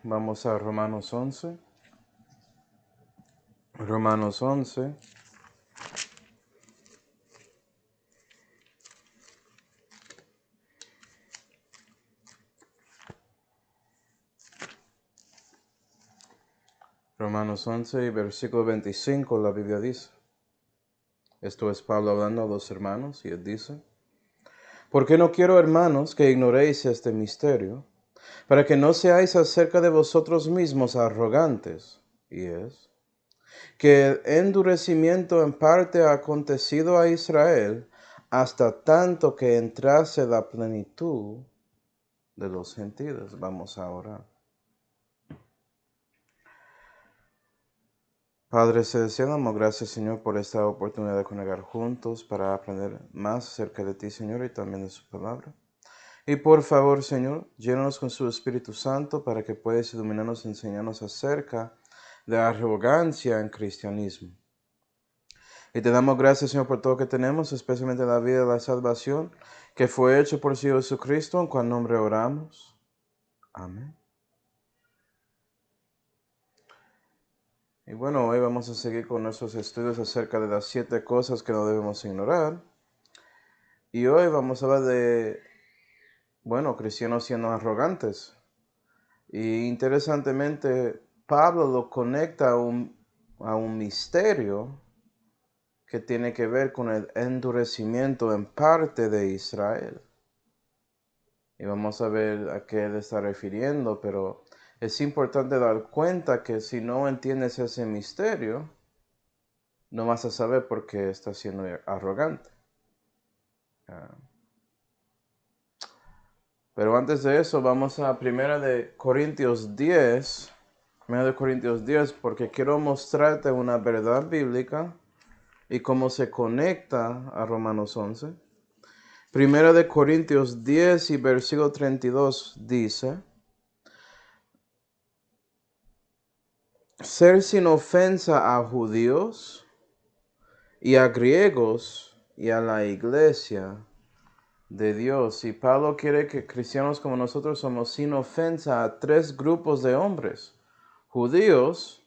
Vamos a Romanos 11. Romanos 11. Romanos 11 y versículo 25, la Biblia dice. Esto es Pablo hablando a los hermanos y él dice: Porque no quiero, hermanos, que ignoréis este misterio, para que no seáis acerca de vosotros mismos arrogantes, y es que el endurecimiento en parte ha acontecido a Israel hasta tanto que entrase la plenitud de los gentiles. Vamos a orar. Padre celestial, damos gracias, Señor, por esta oportunidad de congregar juntos para aprender más acerca de ti, Señor, y también de su palabra. Y por favor, Señor, llénanos con su Espíritu Santo para que puedas iluminarnos y enseñarnos acerca de la arrogancia en cristianismo. Y te damos gracias, Señor, por todo lo que tenemos, especialmente la vida de la salvación, que fue hecho por Señor Jesucristo, en cual nombre oramos. Amén. Y bueno, hoy vamos a seguir con nuestros estudios acerca de las 7 cosas que no debemos ignorar. Y hoy vamos a hablar de, cristianos siendo arrogantes. Y interesantemente, Pablo lo conecta a un misterio que tiene que ver con el endurecimiento en parte de Israel. Y vamos a ver a qué él está refiriendo, pero es importante dar cuenta que si no entiendes ese misterio, no vas a saber por qué está siendo arrogante. Pero antes de eso, vamos a 1 de Corintios 10, porque quiero mostrarte una verdad bíblica y cómo se conecta a Romanos 11. 1 de Corintios 10 y versículo 32 dice: Ser sin ofensa a judíos y a griegos y a la iglesia de Dios. Y Pablo quiere que cristianos como nosotros somos sin ofensa a 3 grupos de hombres: judíos,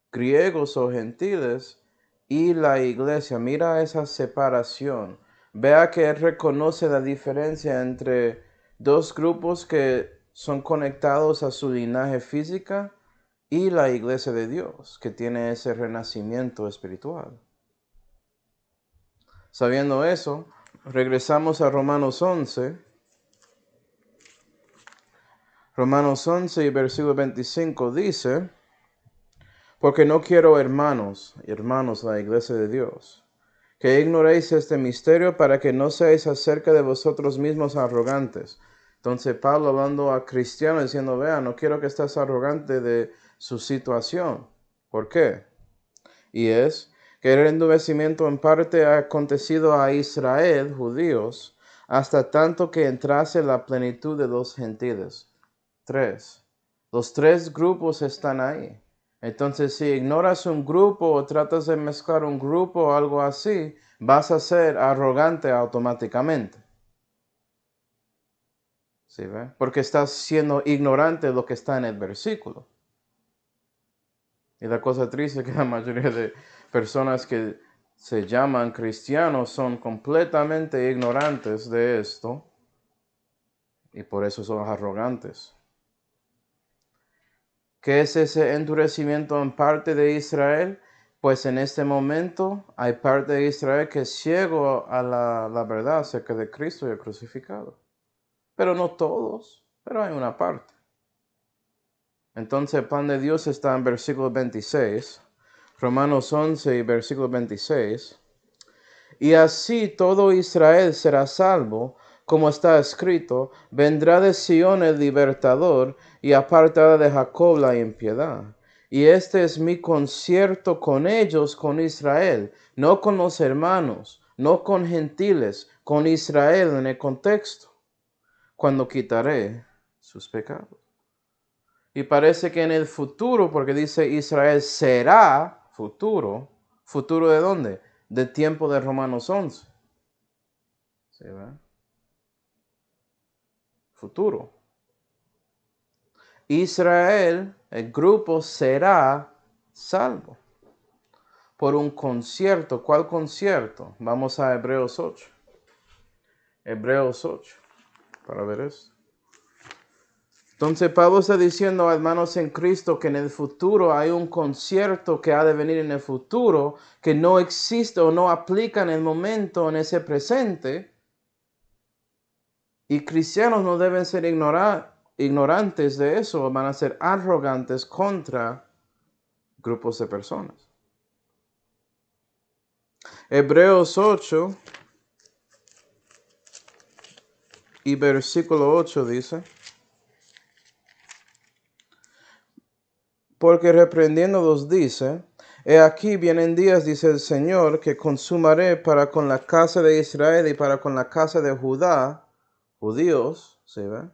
griegos o gentiles, y la iglesia. Mira esa separación. Vea que él reconoce la diferencia entre 2 grupos que son conectados a su linaje física y la iglesia de Dios, que tiene ese renacimiento espiritual. Sabiendo eso, regresamos a Romanos 11. Romanos 11 y versículo 25 dice: Porque no quiero, hermanos, la iglesia de Dios, que ignoréis este misterio para que no seáis acerca de vosotros mismos arrogantes. Entonces Pablo hablando a cristianos diciendo: vean, no quiero que estés arrogante de su situación. ¿Por qué? Y es que el endurecimiento en parte ha acontecido a Israel, judíos, hasta tanto que entrase la plenitud de los gentiles. 3. Los 3 grupos están ahí. Entonces, si ignoras un grupo o tratas de mezclar un grupo o algo así, vas a ser arrogante automáticamente. ¿Sí ve? Porque estás siendo ignorante de lo que está en el versículo. Y la cosa triste es que la mayoría de personas que se llaman cristianos son completamente ignorantes de esto y por eso son arrogantes. ¿Qué es ese endurecimiento en parte de Israel? Pues en este momento hay parte de Israel que es ciego a la verdad acerca de Cristo y el crucificado. Pero no todos, pero hay una parte. Entonces el plan de Dios está en versículo 26, Romanos 11 y versículo 26. Y así todo Israel será salvo, como está escrito: vendrá de Sión el libertador, y apartará de Jacob la impiedad. Y este es mi concierto con ellos, con Israel, no con los hermanos, no con gentiles, con Israel en el contexto, cuando quitaré sus pecados. Y parece que en el futuro, porque dice Israel será futuro, ¿futuro de dónde? Del tiempo de Romanos 11. ¿Sí ve? Futuro. Israel, el grupo, será salvo por un concierto. ¿Cuál concierto? Vamos a Hebreos 8. Hebreos 8, para ver eso. Entonces Pablo está diciendo, hermanos en Cristo, que en el futuro hay un concierto que ha de venir en el futuro, que no existe o no aplica en el momento, en ese presente. Y cristianos no deben ser ignorantes de eso, van a ser arrogantes contra grupos de personas. Hebreos 8 y versículo 8 dice: porque reprendiéndolos dice: he aquí vienen días, dice el Señor, que consumaré para con la casa de Israel y para con la casa de Judá, judíos, ¿sí ve?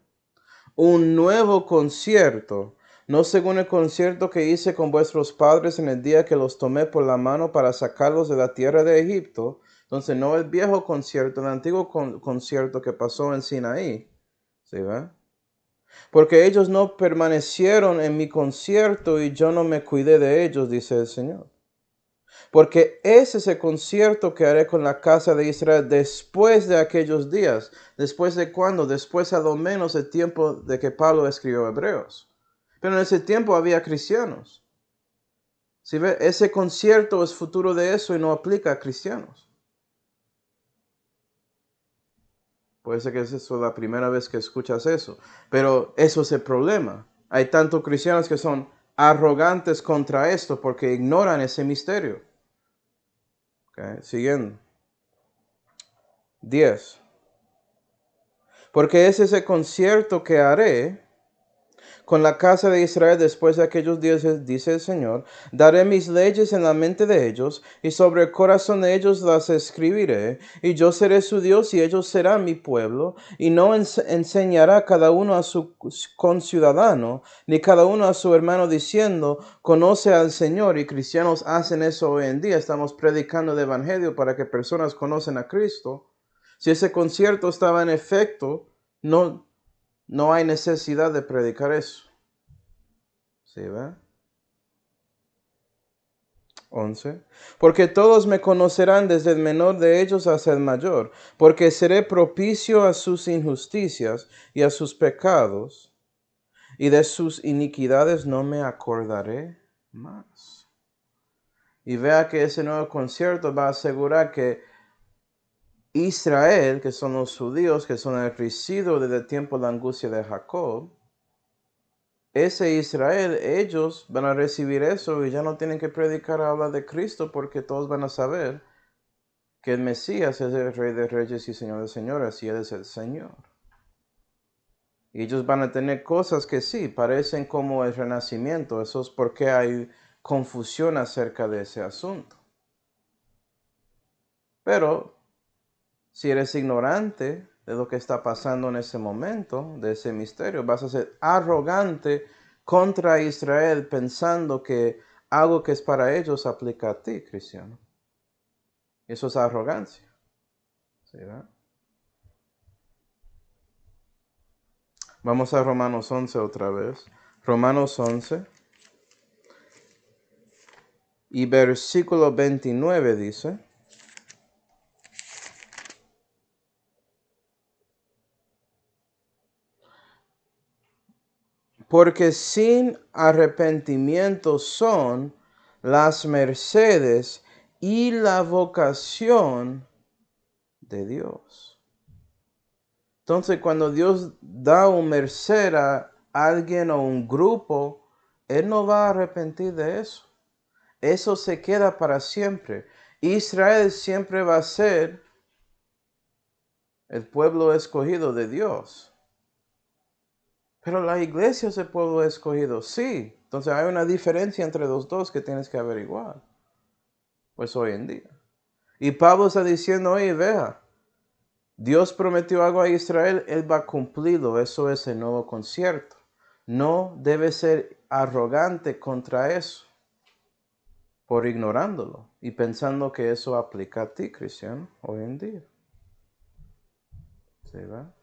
Un nuevo concierto, no según el concierto que hice con vuestros padres en el día que los tomé por la mano para sacarlos de la tierra de Egipto. Entonces no el viejo concierto, el antiguo concierto que pasó en Sinaí, ¿sí ve? Porque ellos no permanecieron en mi concierto y yo no me cuidé de ellos, dice el Señor. Porque ese es el concierto que haré con la casa de Israel después de aquellos días. ¿Después de cuándo? Después a lo menos el tiempo de que Pablo escribió Hebreos. Pero en ese tiempo había cristianos. ¿Sí ve? Ese concierto es futuro de eso y no aplica a cristianos. Puede ser que es eso la primera vez que escuchas eso. Pero eso es el problema. Hay tantos cristianos que son arrogantes contra esto porque ignoran ese misterio. Okay, siguiendo. 10. Porque ese es el concierto que haré con la casa de Israel después de aquellos días, dice el Señor. Daré mis leyes en la mente de ellos, y sobre el corazón de ellos las escribiré, y yo seré su Dios, y ellos serán mi pueblo. Y no enseñará cada uno a su conciudadano, ni cada uno a su hermano, diciendo: conoce al Señor. Y cristianos hacen eso hoy en día. Estamos predicando el Evangelio para que personas conocen a Cristo. Si ese concierto estaba en efecto, no hay necesidad de predicar eso. ¿Sí ve? 11. Porque todos me conocerán desde el menor de ellos hasta el mayor, porque seré propicio a sus injusticias y a sus pecados, y de sus iniquidades no me acordaré más. Y vea que ese nuevo concierto va a asegurar que Israel, que son los judíos, que son el residuo desde el tiempo de la angustia de Jacob, ese Israel, ellos van a recibir eso y ya no tienen que predicar a hablar de Cristo porque todos van a saber que el Mesías es el Rey de Reyes y Señor de Señores y Él es el Señor. Y ellos van a tener cosas que sí, parecen como el renacimiento. Eso es porque hay confusión acerca de ese asunto. Pero si eres ignorante de lo que está pasando en ese momento, de ese misterio, vas a ser arrogante contra Israel pensando que algo que es para ellos aplica a ti, cristiano. Eso es arrogancia. ¿Sí, verdad? Vamos a Romanos 11 otra vez. Romanos 11 y versículo 29 dice: porque sin arrepentimiento son las mercedes y la vocación de Dios. Entonces, cuando Dios da un merced a alguien o un grupo, Él no va a arrepentir de eso. Eso se queda para siempre. Israel siempre va a ser el pueblo escogido de Dios. Pero la iglesia es el pueblo escogido, sí. Entonces hay una diferencia entre los dos que tienes que averiguar. Pues hoy en día. Y Pablo está diciendo: oye, vea, Dios prometió algo a Israel, Él va a cumplirlo. Eso es el nuevo concierto. No debe ser arrogante contra eso, por ignorándolo y pensando que eso aplica a ti, cristiano, hoy en día. ¿Sí va?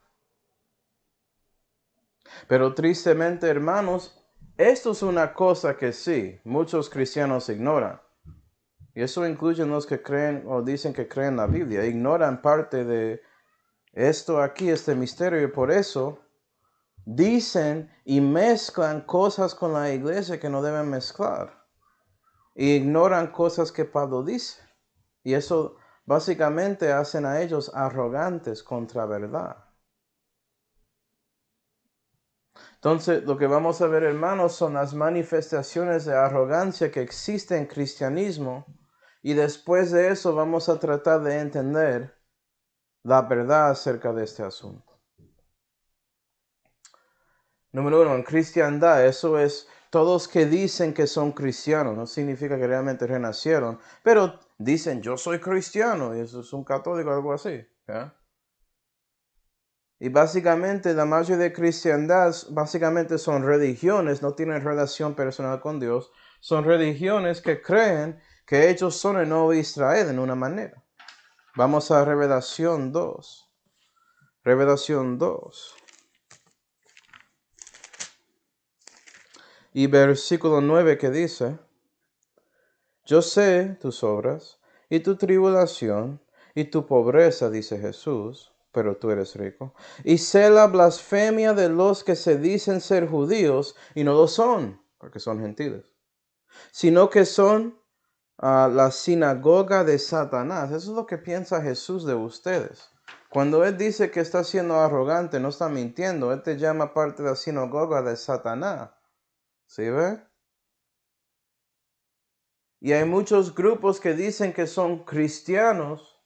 Pero tristemente, hermanos, esto es una cosa que sí, muchos cristianos ignoran. Y eso incluye los que creen o dicen que creen la Biblia. Ignoran parte de esto aquí, este misterio, y por eso dicen y mezclan cosas con la iglesia que no deben mezclar. Y ignoran cosas que Pablo dice. Y eso básicamente hacen a ellos arrogantes contra verdad. Entonces, lo que vamos a ver, hermanos, son las manifestaciones de arrogancia que existen en el cristianismo. Y después de eso vamos a tratar de entender la verdad acerca de este asunto. Número 1, en cristiandad, eso es todos que dicen que son cristianos. No significa que realmente renacieron, pero dicen yo soy cristiano y eso es un católico o algo así. ¿Ya? Y básicamente la mayoría de cristiandad básicamente son religiones, no tienen relación personal con Dios. Son religiones que creen que ellos son el nuevo Israel en una manera. Vamos a Revelación 2. Revelación 2. Y versículo 9 que dice: yo sé tus obras y tu tribulación y tu pobreza, dice Jesús, pero tú eres rico. Y sé la blasfemia de los que se dicen ser judíos y no lo son, porque son gentiles, sino que son la sinagoga de Satanás. Eso es lo que piensa Jesús de ustedes. Cuando Él dice que está siendo arrogante, no está mintiendo. Él te llama parte de la sinagoga de Satanás. ¿Sí ve? Y hay muchos grupos que dicen que son cristianos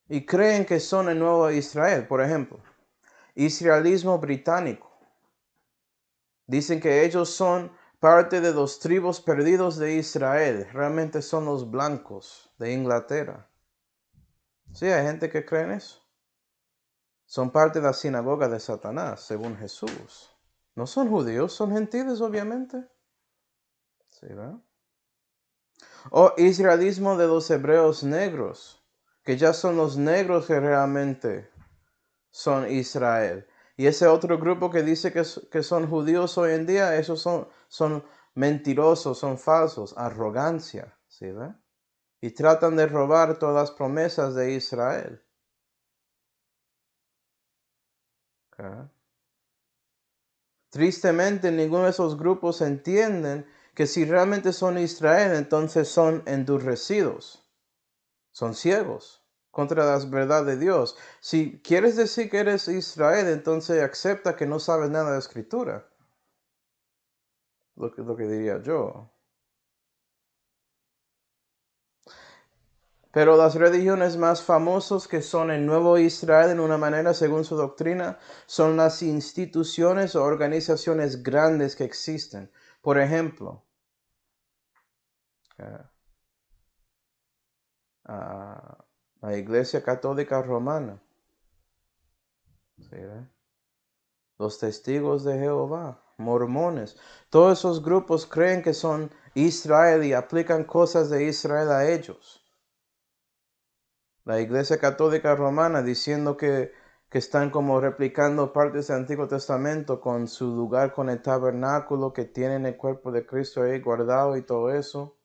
y creen que son el nuevo Israel. Por ejemplo, israelismo británico. Dicen que ellos son parte de los tribus perdidos de Israel. Realmente son los blancos de Inglaterra. Sí, hay gente que cree en eso. Son parte de la sinagoga de Satanás, según Jesús. No son judíos, son gentiles, obviamente. ¿Sí, verdad? O israelismo de los hebreos negros, que ya son los negros que realmente son Israel. Y ese otro grupo que dice que son judíos hoy en día, esos son mentirosos, son falsos, arrogancia, ¿sí ve? Y tratan de robar todas las promesas de Israel. ¿Okay? Tristemente, ninguno de esos grupos entienden que si realmente son Israel, entonces son endurecidos, son ciegos contra la verdad de Dios. Si quieres decir que eres Israel, entonces acepta que no sabes nada de Escritura. Lo que diría yo. Pero las religiones más famosas que son el nuevo Israel en una manera según su doctrina son las instituciones o organizaciones grandes que existen. Por ejemplo, la Iglesia Católica Romana, ¿sí, los testigos de Jehová, mormones, todos esos grupos creen que son Israel y aplican cosas de Israel a ellos. La Iglesia Católica Romana diciendo que están como replicando partes del Antiguo Testamento con su lugar con el tabernáculo, que tienen el cuerpo de Cristo ahí guardado y todo eso.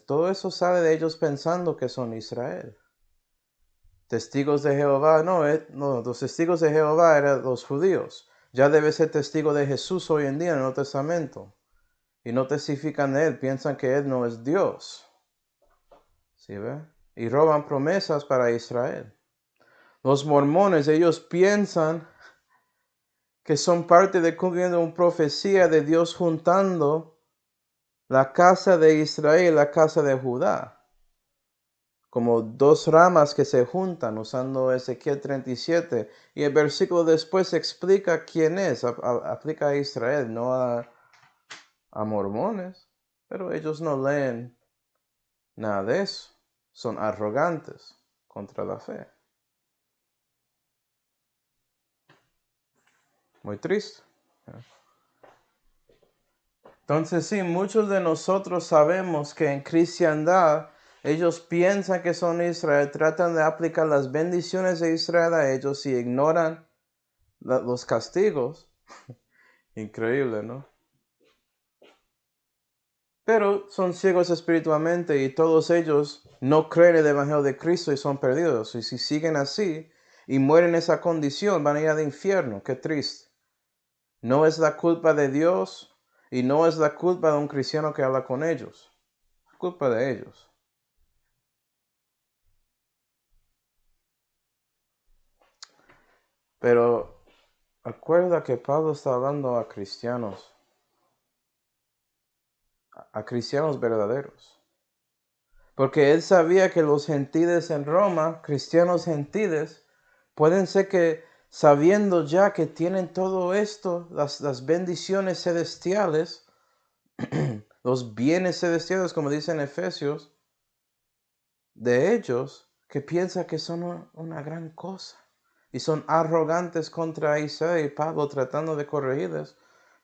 Todo eso sale de ellos pensando que son Israel. Testigos de Jehová, no, los testigos de Jehová eran los judíos. Ya debe ser testigo de Jesús hoy en día en el Nuevo Testamento. Y no testifican de Él, piensan que Él no es Dios. ¿Sí ve? Y roban promesas para Israel. Los mormones, ellos piensan que son parte de cumpliendo una profecía de Dios juntando la casa de Israel y la casa de Judá. Como dos ramas que se juntan usando Ezequiel 37. Y el versículo después explica quién es. Aplica a Israel, no a mormones. Pero ellos no leen nada de eso. Son arrogantes contra la fe. Muy triste. Entonces sí, muchos de nosotros sabemos que en cristiandad ellos piensan que son Israel, tratan de aplicar las bendiciones de Israel a ellos y ignoran los castigos. Increíble, ¿no? Pero son ciegos espiritualmente y todos ellos no creen el Evangelio de Cristo y son perdidos. Y si siguen así y mueren en esa condición, van a ir al infierno. Qué triste. No es la culpa de Dios y no es la culpa de un cristiano que habla con ellos. Es culpa de ellos. Pero acuerda que Pablo está hablando a cristianos verdaderos. Porque él sabía que los gentiles en Roma, cristianos gentiles, pueden ser que sabiendo ya que tienen todo esto, las bendiciones celestiales, los bienes celestiales, como dicen Efesios, de ellos, que piensan que son una gran cosa. Y son arrogantes contra Israel y Pablo tratando de corregirles.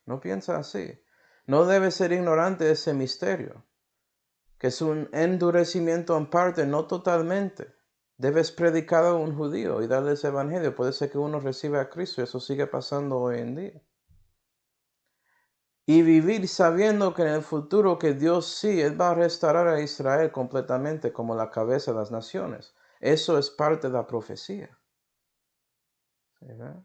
No piensa así. No debe ser ignorante de ese misterio, que es un endurecimiento en parte, no totalmente. Debes predicar a un judío y darle ese evangelio. Puede ser que uno reciba a Cristo y eso sigue pasando hoy en día. Y vivir sabiendo que en el futuro que Dios sí, Él va a restaurar a Israel completamente como la cabeza de las naciones. Eso es parte de la profecía. ¿Verdad?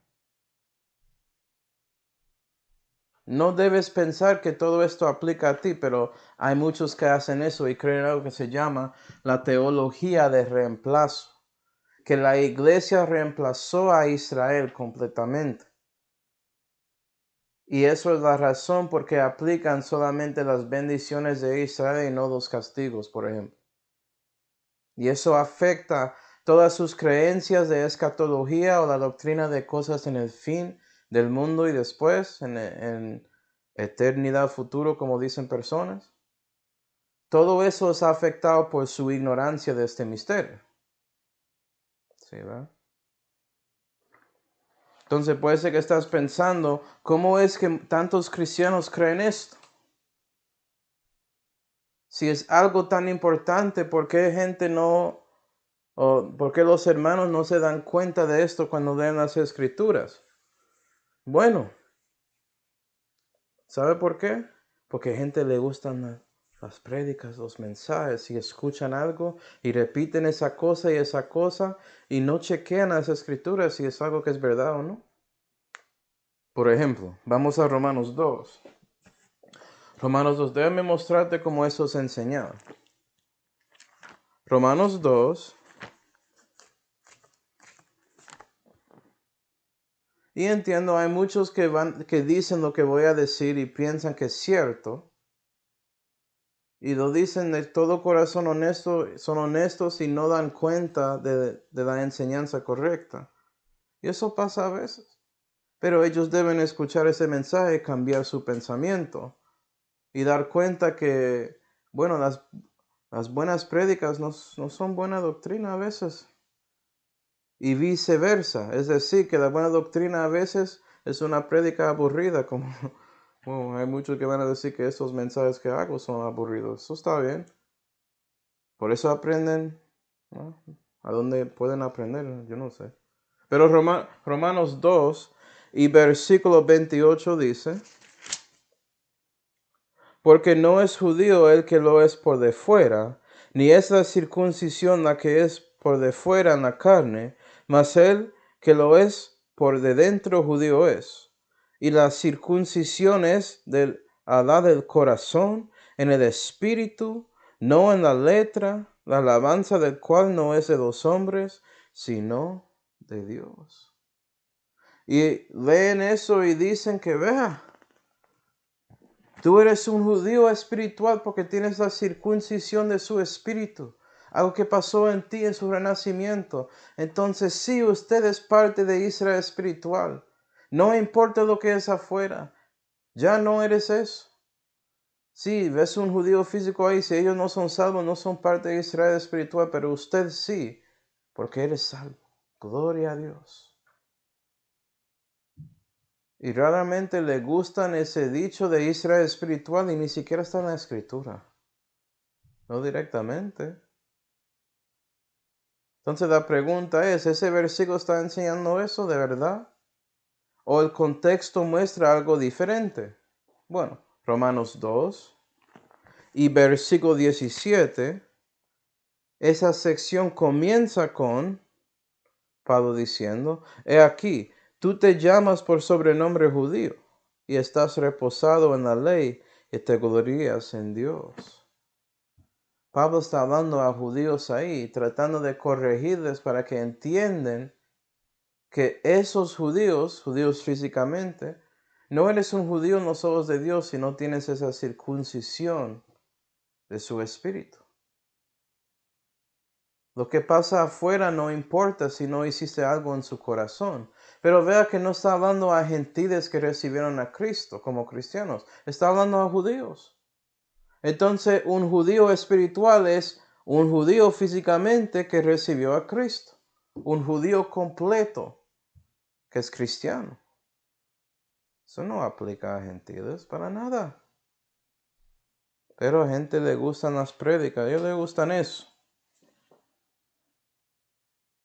No debes pensar que todo esto aplica a ti, pero hay muchos que hacen eso y creen algo que se llama la teología de reemplazo, que la iglesia reemplazó a Israel completamente. Y eso es la razón por qué aplican solamente las bendiciones de Israel y no los castigos, por ejemplo. Y eso afecta todas sus creencias de escatología o la doctrina de cosas en el fin del mundo y después, en eternidad futuro, como dicen personas. Todo eso es afectado por su ignorancia de este misterio. ¿Sí, verdad? Entonces puede ser que estás pensando, ¿cómo es que tantos cristianos creen esto? Si es algo tan importante, ¿por qué gente no, o por qué los hermanos no se dan cuenta de esto cuando leen las escrituras? Bueno, ¿sabe por qué? Porque a gente le gustan las prédicas, los mensajes, y escuchan algo y repiten esa cosa y no chequean las escrituras si es algo que es verdad o no. Por ejemplo, vamos a Romanos 2. Romanos 2, déjame mostrarte cómo eso es enseñado. Romanos 2. Y entiendo, hay muchos que dicen lo que voy a decir y piensan que es cierto. Y lo dicen de todo corazón honesto, son honestos y no dan cuenta de la enseñanza correcta. Y eso pasa a veces. Pero ellos deben escuchar ese mensaje y cambiar su pensamiento. Y dar cuenta que, bueno, las buenas prédicas no son buena doctrina a veces. Y viceversa. Es decir, que la buena doctrina a veces es una prédica aburrida, como bueno, hay muchos que van a decir que esos mensajes que hago son aburridos. Eso está bien. Por eso aprenden, ¿no? ¿A dónde pueden aprender? Yo no sé. Pero Romanos 2 y versículo 28 dice, porque no es judío el que lo es por de fuera, ni es la circuncisión la que es por de fuera en la carne, mas el que lo es por de dentro judío es. Y la circuncisión es la del corazón, en el espíritu, no en la letra, la alabanza del cual no es de los hombres, sino de Dios. Y leen eso y dicen que vea, tú eres un judío espiritual porque tienes la circuncisión de su espíritu, algo que pasó en ti en su renacimiento. Entonces sí, usted es parte de Israel espiritual. No importa lo que es afuera, ya no eres eso. Sí, ves un judío físico ahí, si ellos no son salvos, no son parte de Israel espiritual, pero usted sí, porque eres salvo. Gloria a Dios. Y raramente le gustan ese dicho de Israel espiritual y ni siquiera está en la escritura. No directamente. Entonces la pregunta es, ¿ese versículo está enseñando eso de verdad? ¿O el contexto muestra algo diferente? Bueno, Romanos 2 y versículo 17, esa sección comienza con Pablo diciendo, he aquí, tú te llamas por sobrenombre judío y estás reposado en la ley y te glorías en Dios. Pablo está hablando a judíos ahí, tratando de corregirles para que entiendan que esos judíos físicamente, no eres un judío en los ojos de Dios si no tienes esa circuncisión de su espíritu. Lo que pasa afuera no importa si no hiciste algo en su corazón. Pero vea que no está hablando a gentiles que recibieron a Cristo como cristianos. Está hablando a judíos. Entonces, un judío espiritual es un judío físicamente que recibió a Cristo. Un judío completo que es cristiano. Eso no aplica a gentiles para nada. Pero a gente le gustan las prédicas. A ellos les gustan eso.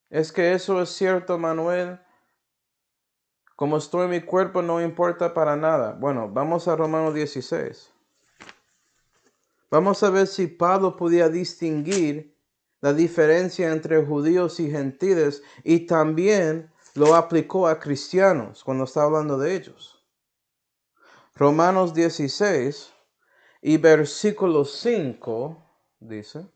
Es que eso es cierto, Manuel. Como estoy en mi cuerpo no importa para nada. Bueno, vamos a Romanos 16. Vamos a ver si Pablo podía distinguir la diferencia entre judíos y gentiles y también lo aplicó a cristianos cuando está hablando de ellos. Romanos 16 y versículo 5 dice,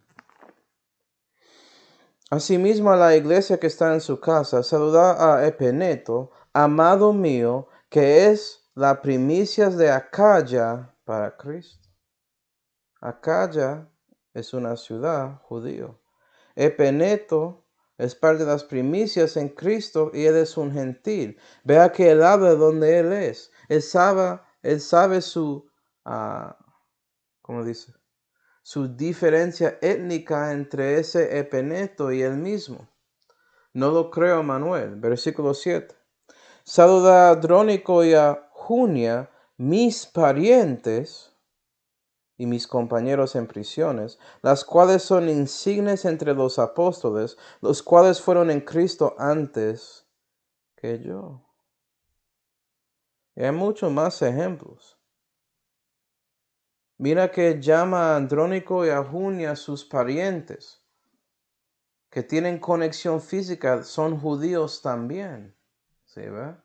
asimismo a la iglesia que está en su casa, saluda a Epeneto, amado mío, que es la primicias de Acaya para Cristo. Acaya es una ciudad judío. Epeneto es parte de las primicias en Cristo y él es un gentil. Vea que él habla de donde él es. Él sabe su, ¿cómo dice? Su diferencia étnica entre ese Epeneto y él mismo. No lo creo, Manuel. Versículo 7. Saluda a Andrónico y a Junia, mis parientes y mis compañeros en prisiones, las cuales son insignes entre los apóstoles, los cuales fueron en Cristo antes que yo. Y hay muchos más ejemplos. Mira que llama a Andrónico y a Junia sus parientes, que tienen conexión física, son judíos también. ¿Sí, ve?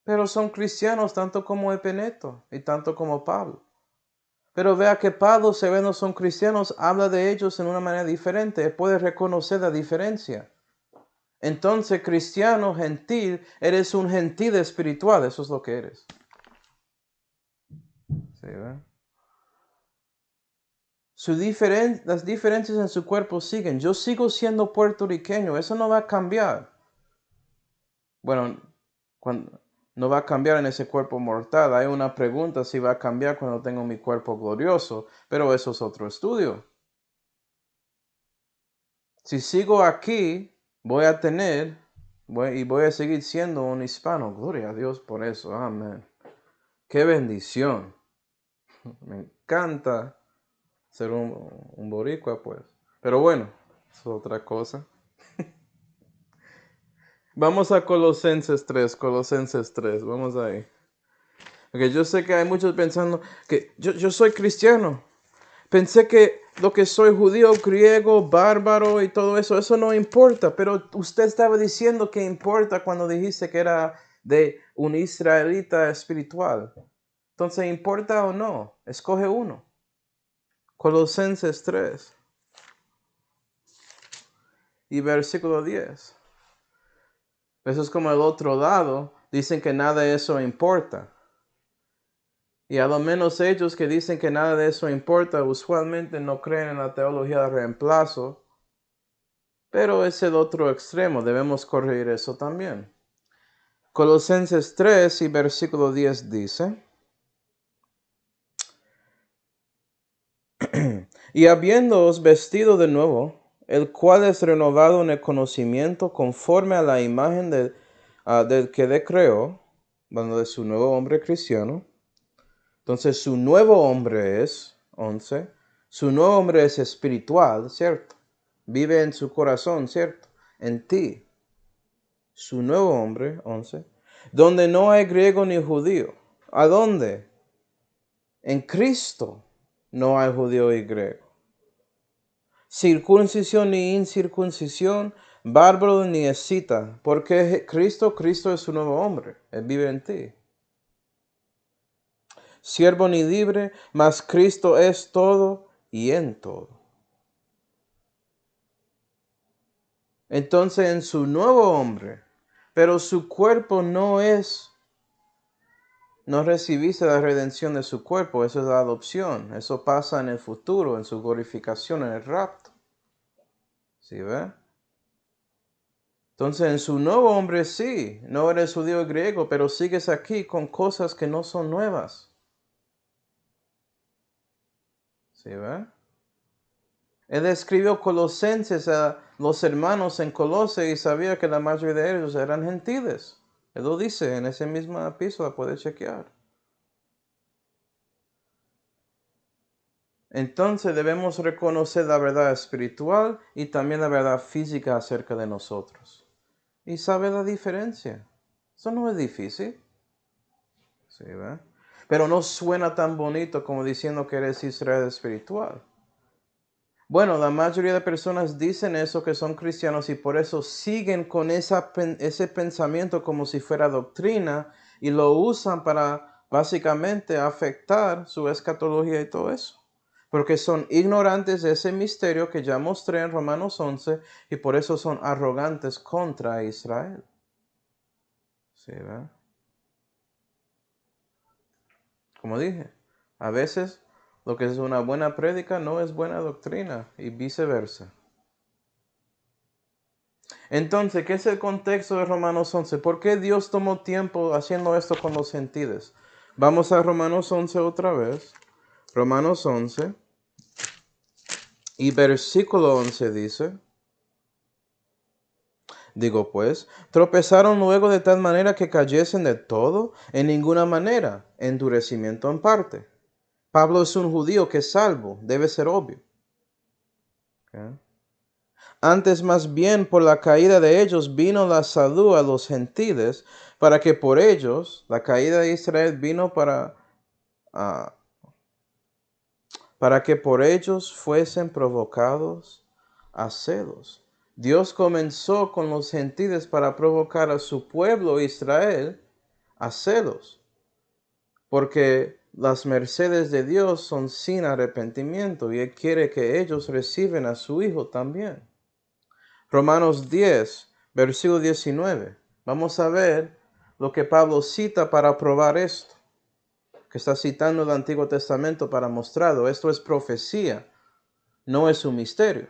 Pero son cristianos tanto como Epeneto y tanto como Pablo. Pero vea que Pablo, si no son cristianos, habla de ellos en una manera diferente. Puede reconocer la diferencia. Entonces, cristiano, gentil, eres un gentil espiritual. Eso es lo que eres. ¿Sí, las diferencias en su cuerpo siguen. Yo sigo siendo puertorriqueño. Eso no va a cambiar. Bueno, no va a cambiar en ese cuerpo mortal. Hay una pregunta si va a cambiar cuando tengo mi cuerpo glorioso. Pero eso es otro estudio. Si sigo aquí, voy a seguir siendo un hispano. Gloria a Dios por eso. Amén. Qué bendición. Me encanta ser un boricua, pues. Pero bueno, es otra cosa. Vamos a Colosenses 3, vamos ahí. Porque yo sé que hay muchos pensando que yo soy cristiano. Pensé que lo que soy judío, griego, bárbaro y todo eso, eso no importa. Pero usted estaba diciendo que importa cuando dijiste que era de un israelita espiritual. Entonces, ¿importa o no? Escoge uno. Colosenses 3 y versículo 10. Eso es como el otro lado. Dicen que nada de eso importa. Y a lo menos ellos que dicen que nada de eso importa, usualmente no creen en la teología del reemplazo. Pero es el otro extremo, debemos corregir eso también. Colosenses 3 y versículo 10 dice, y habiéndoos vestido de nuevo, el cual es renovado en el conocimiento conforme a la imagen del que le creó, hablando de su nuevo hombre cristiano. Entonces su nuevo hombre es, 11, su nuevo hombre es espiritual, ¿cierto? Vive en su corazón, ¿cierto? En ti. Su nuevo hombre, 11, donde no hay griego ni judío. ¿A dónde? En Cristo no hay judío y griego. Circuncisión ni incircuncisión, bárbaro ni escita, porque Cristo es un nuevo hombre, Él vive en ti. Siervo ni libre, mas Cristo es todo y en todo. Entonces en su nuevo hombre, pero su cuerpo no recibiste la redención de su cuerpo, eso es la adopción, eso pasa en el futuro, en su glorificación, en el rapto. ¿Sí ve? Entonces en su nuevo hombre sí, no eres judío griego, pero sigues aquí con cosas que no son nuevas. ¿Sí ve? Él escribió Colosenses a los hermanos en Colose y sabía que la mayoría de ellos eran gentiles. Él lo dice en esa misma epístola, puede chequear. Entonces debemos reconocer la verdad espiritual y también la verdad física acerca de nosotros. Y saber la diferencia. Eso no es difícil. ¿Sí, ve? Pero no suena tan bonito como diciendo que eres Israel espiritual. Bueno, la mayoría de personas dicen eso, que son cristianos, y por eso siguen con ese pensamiento como si fuera doctrina y lo usan para básicamente afectar su escatología y todo eso. Porque son ignorantes de ese misterio que ya mostré en Romanos 11 y por eso son arrogantes contra Israel. ¿Sí, ve? Como dije, a veces lo que es una buena prédica no es buena doctrina y viceversa. Entonces, ¿qué es el contexto de Romanos 11? ¿Por qué Dios tomó tiempo haciendo esto con los gentiles? Vamos a Romanos 11 otra vez. Romanos 11 y versículo 11 dice, digo pues, tropezaron luego de tal manera que cayesen de todo, en ninguna manera, endurecimiento en parte. Pablo es un judío que es salvo, debe ser obvio. ¿Okay? Antes más bien por la caída de ellos vino la salud a los gentiles, para que por ellos, la caída de Israel vino para que por ellos fuesen provocados a celos. Dios comenzó con los gentiles para provocar a su pueblo Israel a celos, porque las mercedes de Dios son sin arrepentimiento y Él quiere que ellos reciban a su Hijo también. Romanos 10, versículo 19. Vamos a ver lo que Pablo cita para probar esto, que está citando el Antiguo Testamento para mostrarlo. Esto es profecía, no es un misterio.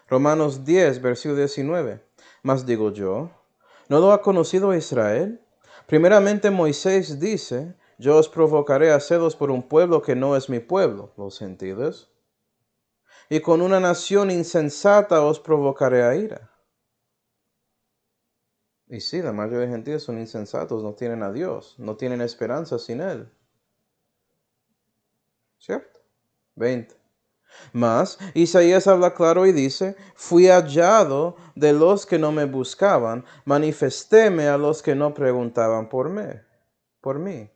Romanos 10, versículo 19. Mas digo yo, ¿no lo ha conocido Israel? Primeramente Moisés dice, yo os provocaré a celos por un pueblo que no es mi pueblo, los gentiles, y con una nación insensata os provocaré a ira. Y sí, la mayoría de gentiles son insensatos, no tienen a Dios, no tienen esperanza sin Él. ¿Cierto? 20. Mas Isaías habla claro y dice, fui hallado de los que no me buscaban, manifestéme a los que no preguntaban por mí.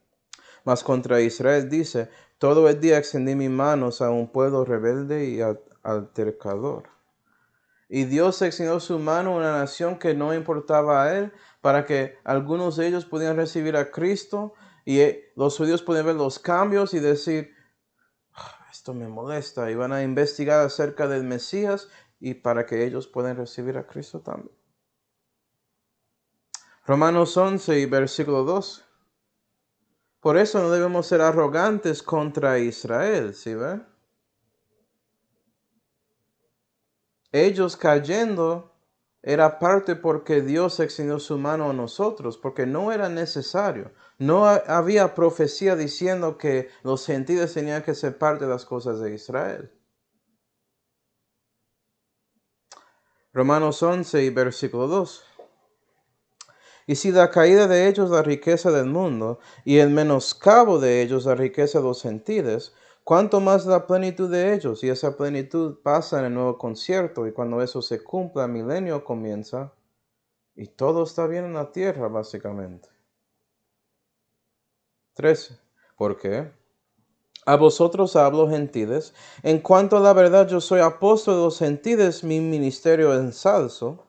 Mas contra Israel dice, todo el día extendí mis manos a un pueblo rebelde y altercador. Y Dios extendió su mano a una nación que no importaba a Él, para que algunos de ellos pudieran recibir a Cristo y los judíos pudieran ver los cambios y decir, esto me molesta, y van a investigar acerca del Mesías y para que ellos puedan recibir a Cristo también. Romanos 11 y versículo 2. Por eso no debemos ser arrogantes contra Israel, ¿sí ve? Ellos cayendo era parte porque Dios extendió su mano a nosotros, porque no era necesario. No había profecía diciendo que los gentiles tenían que ser parte de las cosas de Israel. Romanos 11 y versículo 2. Y si la caída de ellos la riqueza del mundo, y el menoscabo de ellos la riqueza de los gentiles, cuánto más la plenitud de ellos, y esa plenitud pasa en el nuevo concierto, y cuando eso se cumpla, el milenio comienza, y todo está bien en la tierra, básicamente. 13. ¿Por qué? A vosotros hablo, gentiles. En cuanto a la verdad, yo soy apóstol de los gentiles, mi ministerio ensalzo.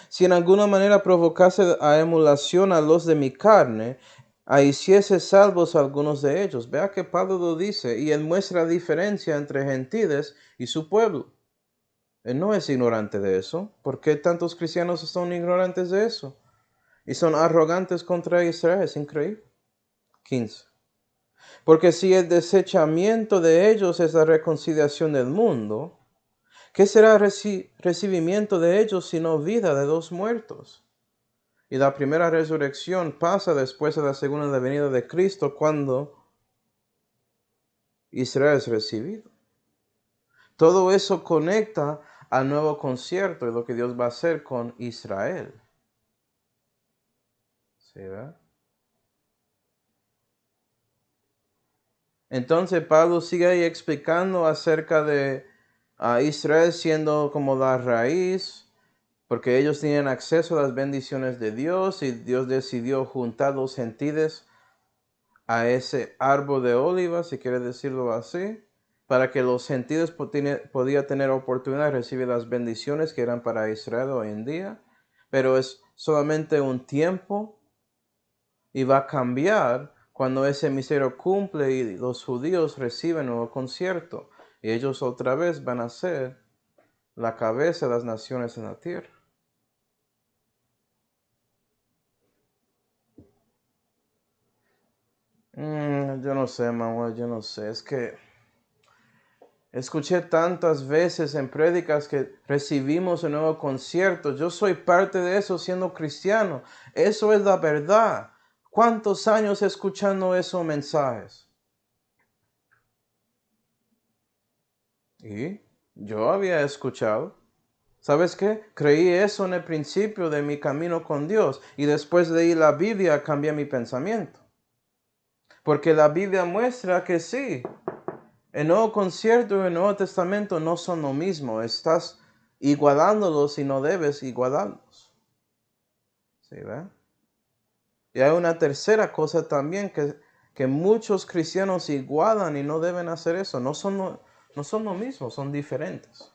Si en alguna manera provocase a emulación a los de mi carne, a hiciese salvos a algunos de ellos. Vea que Pablo lo dice, y él muestra la diferencia entre gentiles y su pueblo. Él no es ignorante de eso. ¿Por qué tantos cristianos son ignorantes de eso? Y son arrogantes contra Israel. Es increíble. 15. Porque si el desechamiento de ellos es la reconciliación del mundo, ¿qué será recibimiento de ellos sino vida de los muertos? Y la primera resurrección pasa después de la segunda venida de Cristo, cuando Israel es recibido. Todo eso conecta al nuevo concierto y lo que Dios va a hacer con Israel. ¿Sí, verdad? Entonces Pablo sigue ahí explicando acerca de Israel siendo como la raíz, porque ellos tenían acceso a las bendiciones de Dios y Dios decidió juntar los gentiles a ese árbol de oliva, si quiere decirlo así, para que los gentiles podían tener oportunidad de recibir las bendiciones que eran para Israel hoy en día, pero es solamente un tiempo y va a cambiar cuando ese misterio cumple y los judíos reciben un nuevo concierto y ellos otra vez van a ser la cabeza de las naciones en la tierra. Yo no sé, Manuel, yo no sé. Es que escuché tantas veces en prédicas que recibimos un nuevo concierto. Yo soy parte de eso siendo cristiano. Eso es la verdad. ¿Cuántos años escuchando esos mensajes? Y yo había escuchado. ¿Sabes qué? Creí eso en el principio de mi camino con Dios y después de ir a la Biblia cambié mi pensamiento. Porque la Biblia muestra que sí, el Nuevo Concierto y el Nuevo Testamento no son lo mismo. Estás igualándolos y no debes igualarlos. ¿Sí, ve? Y hay una tercera cosa también que muchos cristianos igualan y no deben hacer eso. No son lo mismo, son diferentes.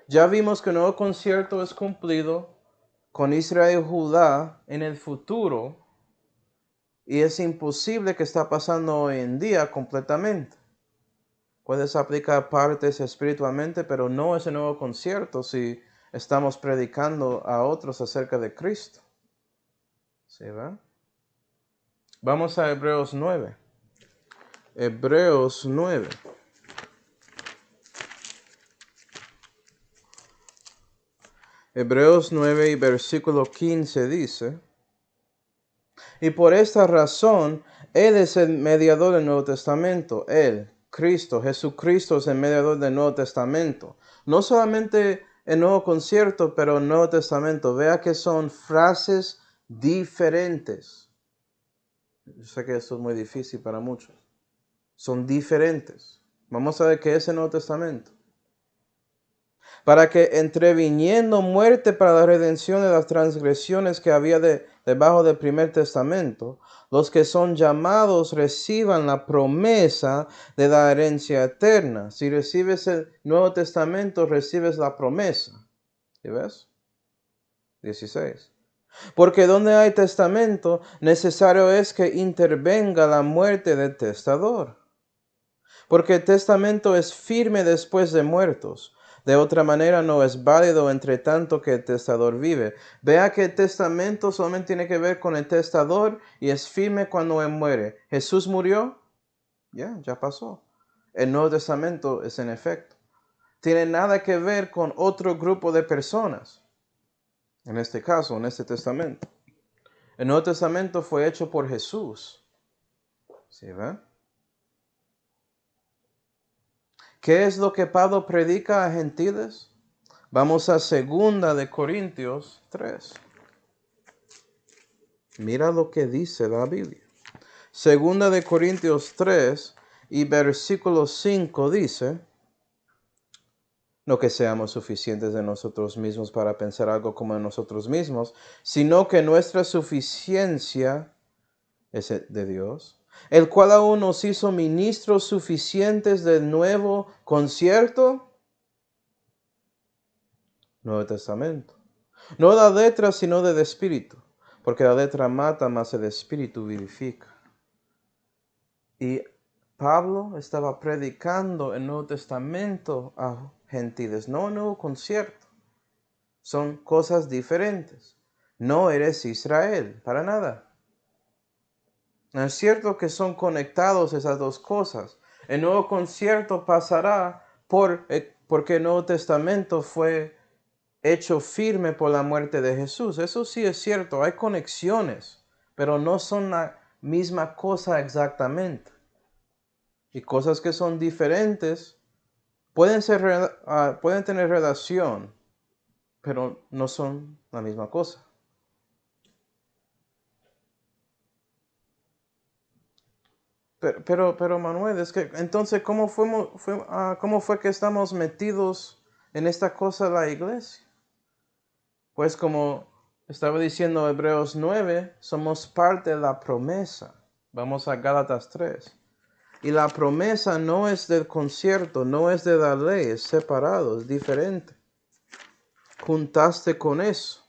Ya vimos que el Nuevo Concierto es cumplido con Israel y Judá en el futuro y es imposible que está pasando hoy en día completamente. Puedes aplicar partes espiritualmente, pero no es el nuevo concierto si estamos predicando a otros acerca de Cristo. ¿Sí, va? Vamos a Hebreos 9. Hebreos 9. Hebreos 9 y versículo 15 dice: y por esta razón, Él es el mediador del Nuevo Testamento. Él, Cristo, Jesucristo es el mediador del Nuevo Testamento. No solamente el Nuevo Concierto, pero el Nuevo Testamento. Vea que son frases diferentes. Yo sé que esto es muy difícil para muchos. Son diferentes. Vamos a ver qué es el Nuevo Testamento. Para que entreviniendo muerte para la redención de las transgresiones que había debajo del primer testamento, los que son llamados reciban la promesa de la herencia eterna. Si recibes el Nuevo Testamento, recibes la promesa. ¿Sí ves? 16. Porque donde hay testamento, necesario es que intervenga la muerte del testador. Porque el testamento es firme después de muertos. De otra manera no es válido entre tanto que el testador vive. Vea que el testamento solamente tiene que ver con el testador y es firme cuando él muere. Jesús murió, ya pasó. El Nuevo Testamento es en efecto. Tiene nada que ver con otro grupo de personas. En este caso, en este testamento. El Nuevo Testamento fue hecho por Jesús. ¿Sí ve? ¿Qué es lo que Pablo predica a gentiles? Vamos a 2 de Corintios 3. Mira lo que dice la Biblia. 2 de Corintios 3 y versículo 5 dice: no que seamos suficientes de nosotros mismos para pensar algo como en nosotros mismos, sino que nuestra suficiencia es de Dios, el cual aún nos hizo ministros suficientes del nuevo concierto, Nuevo Testamento. No de la letra, sino del espíritu, porque la letra mata, mas el espíritu vivifica. Y Pablo estaba predicando el Nuevo Testamento a gentiles, no un nuevo concierto. Son cosas diferentes. No eres Israel, para nada. No es cierto que son conectados esas dos cosas. El nuevo concierto pasará porque el Nuevo Testamento fue hecho firme por la muerte de Jesús. Eso sí es cierto, hay conexiones, pero no son la misma cosa exactamente. Y cosas que son diferentes pueden tener relación, pero no son la misma cosa. Pero Manuel, es que entonces, ¿cómo fue que estamos metidos en esta cosa de la iglesia? Pues como estaba diciendo Hebreos 9, somos parte de la promesa. Vamos a Gálatas 3. Y la promesa no es del concierto, no es de la ley, es separado, es diferente. Juntaste con eso.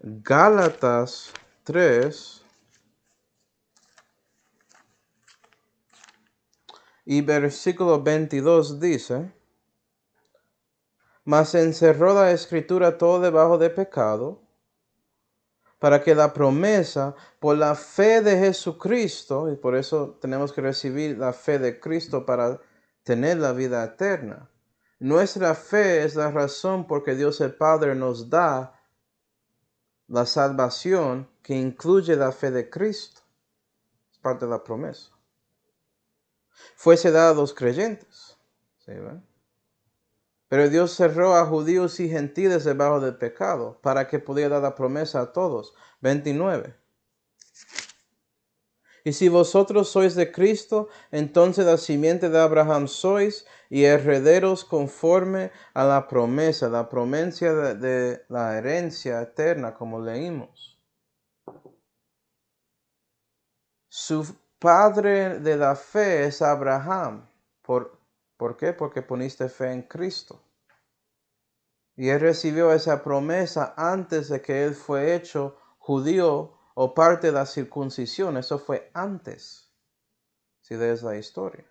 Gálatas 3 y versículo 22 dice: Mas encerró la escritura todo debajo de pecado, para que la promesa por la fe de Jesucristo, y por eso tenemos que recibir la fe de Cristo para tener la vida eterna. Nuestra fe es la razón por que Dios el Padre nos da la salvación que incluye la fe de Cristo. Es parte de la promesa. Fuese dada a los creyentes. ¿Sí, ven? Pero Dios cerró a judíos y gentiles debajo del pecado para que pudiera dar la promesa a todos. 29. Y si vosotros sois de Cristo, entonces la simiente de Abraham sois y herederos conforme a la promesa de la herencia eterna, como leímos. Su padre de la fe es Abraham. ¿Por qué? Porque poniste fe en Cristo. Y él recibió esa promesa antes de que él fue hecho judío o parte de la circuncisión. Eso fue antes, si lees la historia.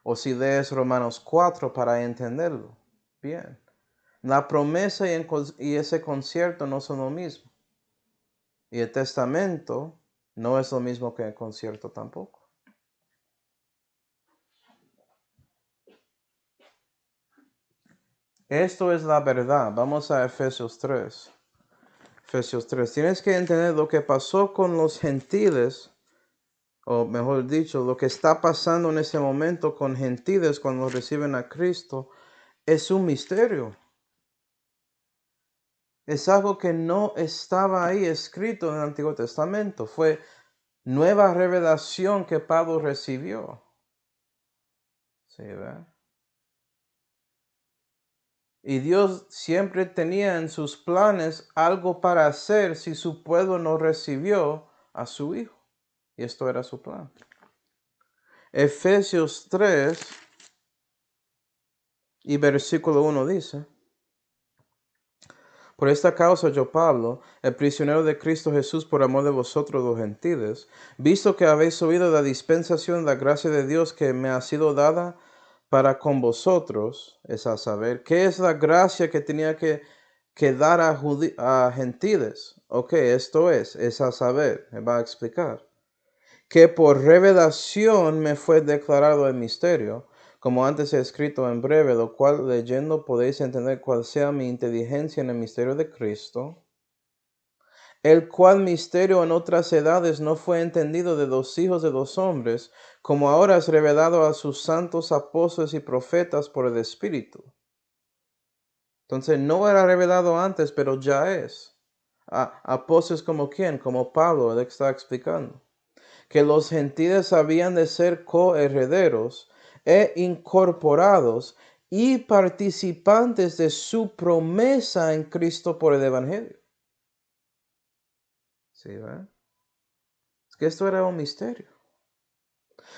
O si lees Romanos 4 para entenderlo. Bien. La promesa y ese concierto no son lo mismo. Y el testamento no es lo mismo que el concierto tampoco. Esto es la verdad. Vamos a Efesios 3. Efesios 3. Tienes que entender lo que pasó con los gentiles, o mejor dicho, lo que está pasando en ese momento con gentiles cuando reciben a Cristo, es un misterio. Es algo que no estaba ahí escrito en el Antiguo Testamento. Fue nueva revelación que Pablo recibió. ¿Sí, ve? Y Dios siempre tenía en sus planes algo para hacer si su pueblo no recibió a su Hijo. Y esto era su plan. Efesios 3 y versículo 1 dice: Por esta causa yo, Pablo, el prisionero de Cristo Jesús por amor de vosotros los gentiles, visto que habéis oído la dispensación de la gracia de Dios que me ha sido dada para con vosotros, es a saber, ¿qué es la gracia que tenía que dar a gentiles? Ok, esto es a saber, me va a explicar. Que por revelación me fue declarado el misterio, como antes he escrito en breve, lo cual leyendo podéis entender cuál sea mi inteligencia en el misterio de Cristo, el cual misterio en otras edades no fue entendido de los hijos de los hombres, como ahora es revelado a sus santos apóstoles y profetas por el Espíritu. Entonces no era revelado antes, pero ya es. Apóstoles como quién, como Pablo, él está explicando. Que los gentiles habían de ser coherederos e incorporados y participantes de su promesa en Cristo por el Evangelio. ¿Sí, verdad? Es que esto era un misterio,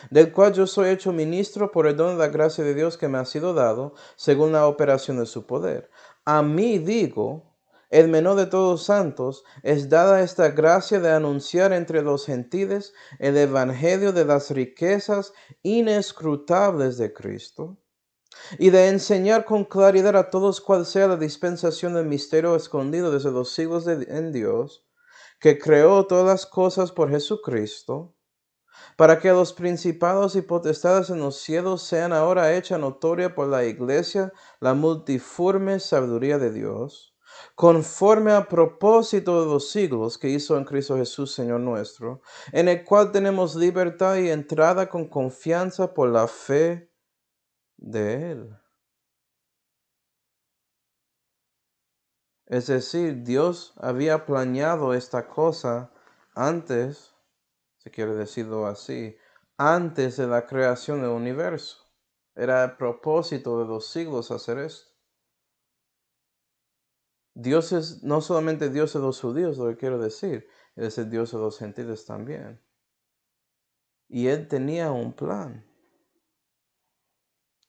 del cual yo soy hecho ministro por el don de la gracia de Dios que me ha sido dado, según la operación de su poder. A mí digo, el menor de todos los santos, es dada esta gracia de anunciar entre los gentiles el evangelio de las riquezas inescrutables de Cristo, y de enseñar con claridad a todos cuál sea la dispensación del misterio escondido desde los siglos en Dios, que creó todas las cosas por Jesucristo, para que los principados y potestades en los cielos sean ahora hechas notoria por la iglesia la multiforme sabiduría de Dios, conforme al propósito de los siglos que hizo en Cristo Jesús, Señor nuestro, en el cual tenemos libertad y entrada con confianza por la fe de Él. Es decir, Dios había planeado esta cosa antes, si quiere decirlo así, antes de la creación del universo. Era el propósito de los siglos hacer esto. Dios es no solamente Dios de los judíos, lo que quiero decir, es el Dios de los gentiles también. Y Él tenía un plan.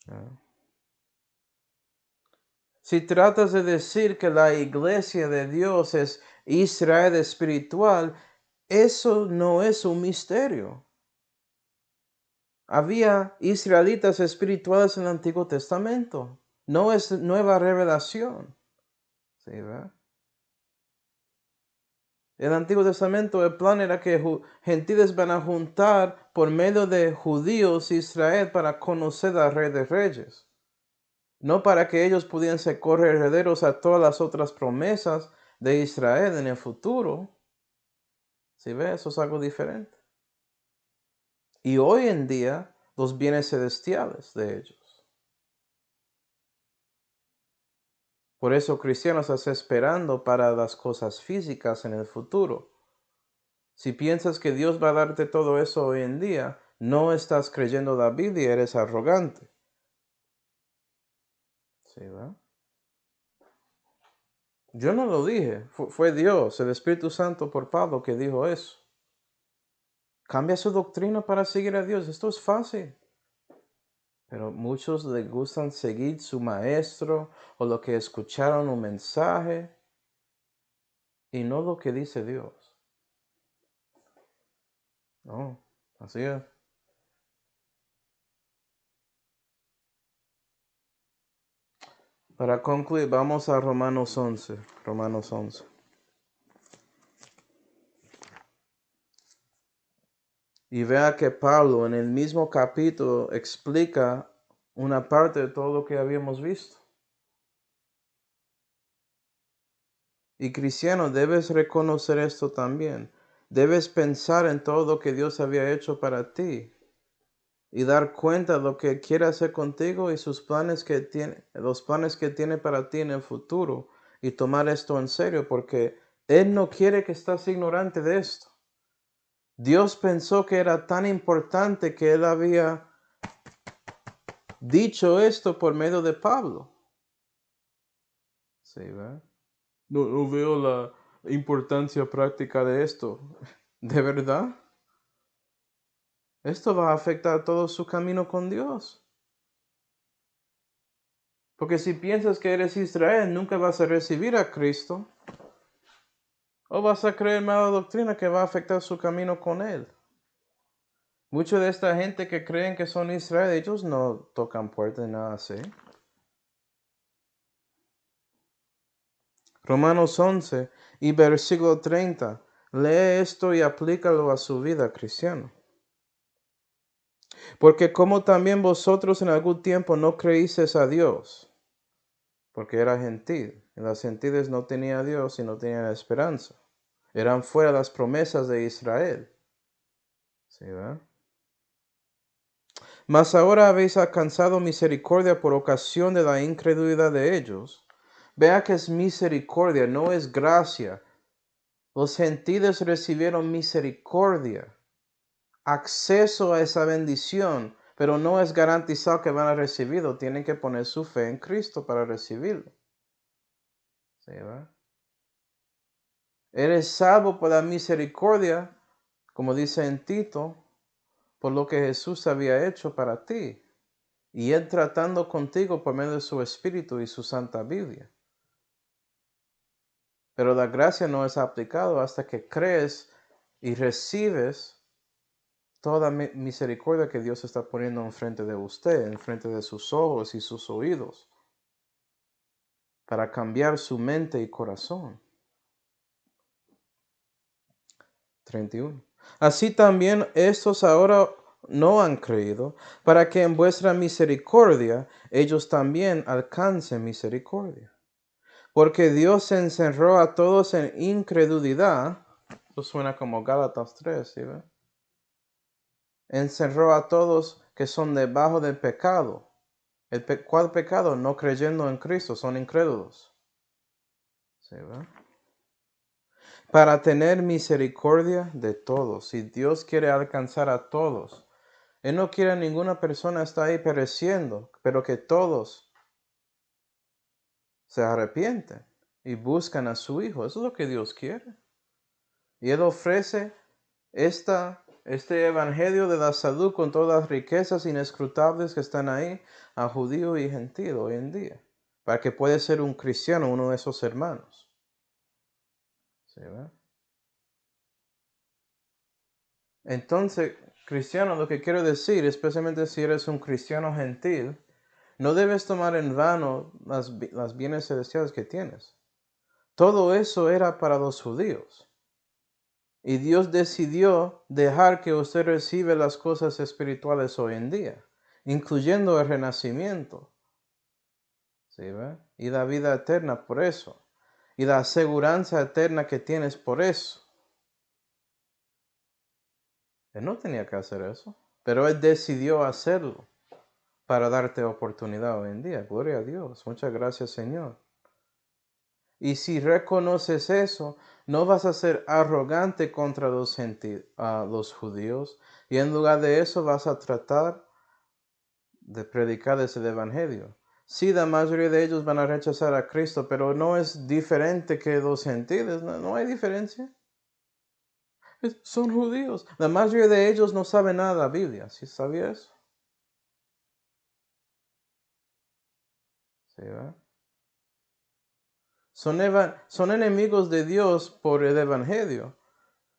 ¿No? Si tratas de decir que la iglesia de Dios es Israel espiritual, eso no es un misterio. Había israelitas espirituales en el Antiguo Testamento. No es nueva revelación. ¿Sí, verdad? En el Antiguo Testamento el plan era que gentiles van a juntar por medio de judíos Israel para conocer al Rey de Reyes. No para que ellos pudieran ser corherederos a todas las otras promesas de Israel en el futuro. ¿Sí ve? Eso es algo diferente. Y hoy en día los bienes celestiales de ellos. Por eso cristianos están esperando para las cosas físicas en el futuro. Si piensas que Dios va a darte todo eso hoy en día, no estás creyendo la Biblia y eres arrogante. ¿Sí, va? Yo no lo dije, fue Dios, el Espíritu Santo por Pablo que dijo eso. Cambia su doctrina para seguir a Dios, esto es fácil. Pero muchos les gustan seguir su maestro o lo que escucharon un mensaje y no lo que dice Dios. No, así es. Para concluir, vamos a Romanos 11. Romanos 11. Y vea que Pablo en el mismo capítulo explica una parte de todo lo que habíamos visto. Y cristiano, debes reconocer esto también. Debes pensar en todo lo que Dios había hecho para ti y dar cuenta de lo que quiere hacer contigo y sus planes que tiene, los planes que tiene para ti en el futuro, y tomar esto en serio porque Él no quiere que estés ignorante de esto. Dios pensó que era tan importante que Él había dicho esto por medio de Pablo. Sí, ¿verdad? No veo la importancia práctica de esto. ¿De verdad? Esto va a afectar todo su camino con Dios. Porque si piensas que eres Israel, nunca vas a recibir a Cristo. O vas a creer mala doctrina que va a afectar su camino con Él. Mucha de esta gente que creen que son Israel, ellos no tocan puertas ni nada así. Romanos 11 y versículo 30. Lee esto y aplícalo a su vida, cristiano. Porque como también vosotros en algún tiempo no creísteis a Dios, porque era gentil, y los gentiles no tenían a Dios y no tenían esperanza. Eran fuera las promesas de Israel. ¿Sí, verdad? Mas ahora habéis alcanzado misericordia por ocasión de la incredulidad de ellos. Vea que es misericordia, no es gracia. Los gentiles recibieron misericordia, acceso a esa bendición pero no es garantizado que van a recibirlo. Tienen que poner su fe en Cristo para recibirlo. ¿Sí, va? Eres salvo por la misericordia, como dice en Tito, por lo que Jesús había hecho para ti, y Él tratando contigo por medio de su Espíritu y su Santa Biblia. Pero la gracia no es aplicada hasta que crees y recibes toda misericordia que Dios está poniendo enfrente de usted, enfrente de sus ojos y sus oídos, para cambiar su mente y corazón. 31. Así también estos ahora no han creído, para que en vuestra misericordia ellos también alcancen misericordia. Porque Dios se encerró a todos en incredulidad. Esto suena como Gálatas 3, ¿sí ve? Encerró a todos que son debajo del pecado. ¿Cuál pecado? No creyendo en Cristo, son incrédulos. ¿Sí ve? Para tener misericordia de todos. Si Dios quiere alcanzar a todos, Él no quiere a ninguna persona está ahí pereciendo, pero que todos se arrepienten y buscan a su Hijo. Eso es lo que Dios quiere. Y Él ofrece este evangelio de la salud con todas las riquezas inescrutables que están ahí a judío y gentil hoy en día, para que pueda ser un cristiano, uno de esos hermanos. ¿Sí, ve? Entonces, cristiano, lo que quiero decir, especialmente si eres un cristiano gentil, no debes tomar en vano las bienes celestiales que tienes. Todo eso era para los judíos. Y Dios decidió dejar que usted reciba las cosas espirituales hoy en día, incluyendo el renacimiento. ¿Sí, ve? Y la vida eterna por eso. Y la aseguranza eterna que tienes por eso. Él no tenía que hacer eso, pero Él decidió hacerlo para darte oportunidad hoy en día. Gloria a Dios. Muchas gracias, Señor. Y si reconoces eso, no vas a ser arrogante contra los judíos, y en lugar de eso vas a tratar de predicarles el evangelio. Sí, la mayoría de ellos van a rechazar a Cristo, pero no es diferente que los gentiles, no hay diferencia. Son judíos. La mayoría de ellos no saben nada de la Biblia. ¿Sí sabía eso? ¿Sí, va? Son enemigos de Dios por el evangelio,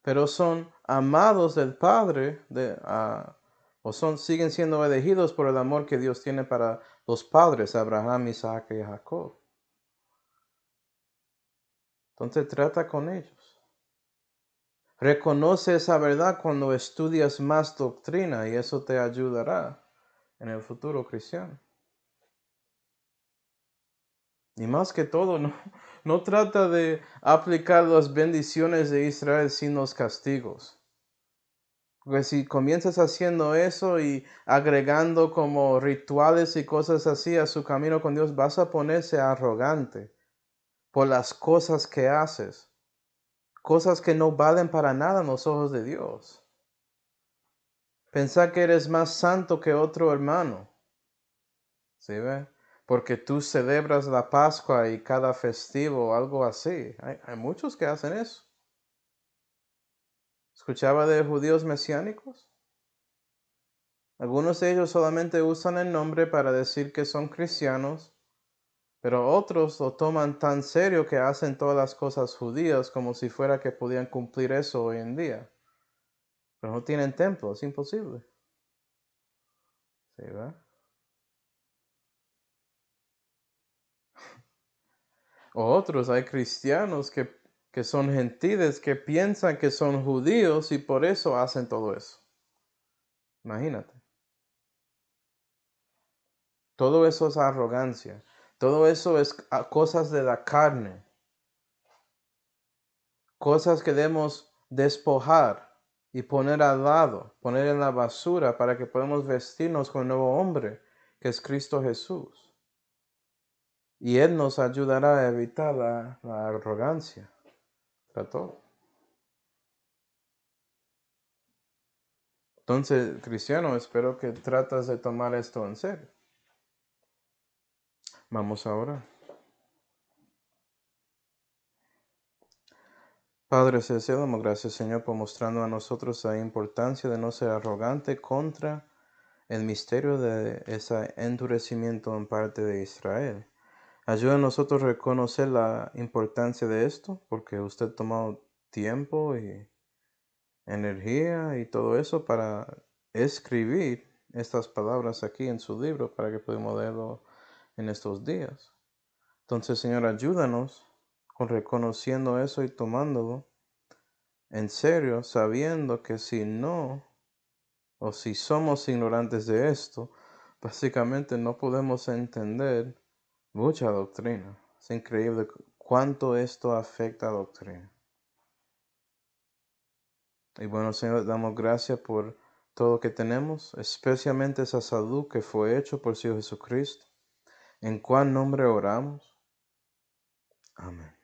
pero son amados del Padre, siguen siendo elegidos por el amor que Dios tiene para los padres, Abraham, Isaac y Jacob. Entonces trata con ellos. Reconoce esa verdad cuando estudias más doctrina y eso te ayudará en el futuro cristiano. Y más que todo, no trata de aplicar las bendiciones de Israel sin los castigos. Porque si comienzas haciendo eso y agregando como rituales y cosas así a su camino con Dios, vas a ponerse arrogante por las cosas que haces. Cosas que no valen para nada en los ojos de Dios. Pensar que eres más santo que otro hermano. ¿Sí ve? Porque tú celebras la Pascua y cada festivo o algo así. Hay muchos que hacen eso. ¿Escuchaba de judíos mesiánicos? Algunos de ellos solamente usan el nombre para decir que son cristianos, pero otros lo toman tan serio que hacen todas las cosas judías como si fuera que podían cumplir eso hoy en día. Pero no tienen templo, es imposible. ¿Sí ve? O otros, hay cristianos que son gentiles, que piensan que son judíos y por eso hacen todo eso. Imagínate. Todo eso es arrogancia. Todo eso es cosas de la carne. Cosas que debemos despojar y poner al lado, poner en la basura para que podamos vestirnos con el nuevo hombre, que es Cristo Jesús. Y Él nos ayudará a evitar la arrogancia. Para todo. Entonces, cristiano, espero que tratas de tomar esto en serio. Vamos ahora. Padre Celestial, damos gracias, Señor, por mostrando a nosotros la importancia de no ser arrogante contra el misterio de ese endurecimiento en parte de Israel. Ayuda a nosotros a reconocer la importancia de esto, porque usted ha tomado tiempo y energía y todo eso para escribir estas palabras aquí en su libro para que podamos leerlo en estos días. Entonces, Señor, ayúdanos con reconociendo eso y tomándolo en serio, sabiendo que si no, o si somos ignorantes de esto, básicamente no podemos entender mucha doctrina. Es increíble cuánto esto afecta a la doctrina. Y bueno, Señor, damos gracias por todo lo que tenemos, especialmente esa salud que fue hecho por su Hijo Jesucristo. ¿En cuál nombre oramos? Amén.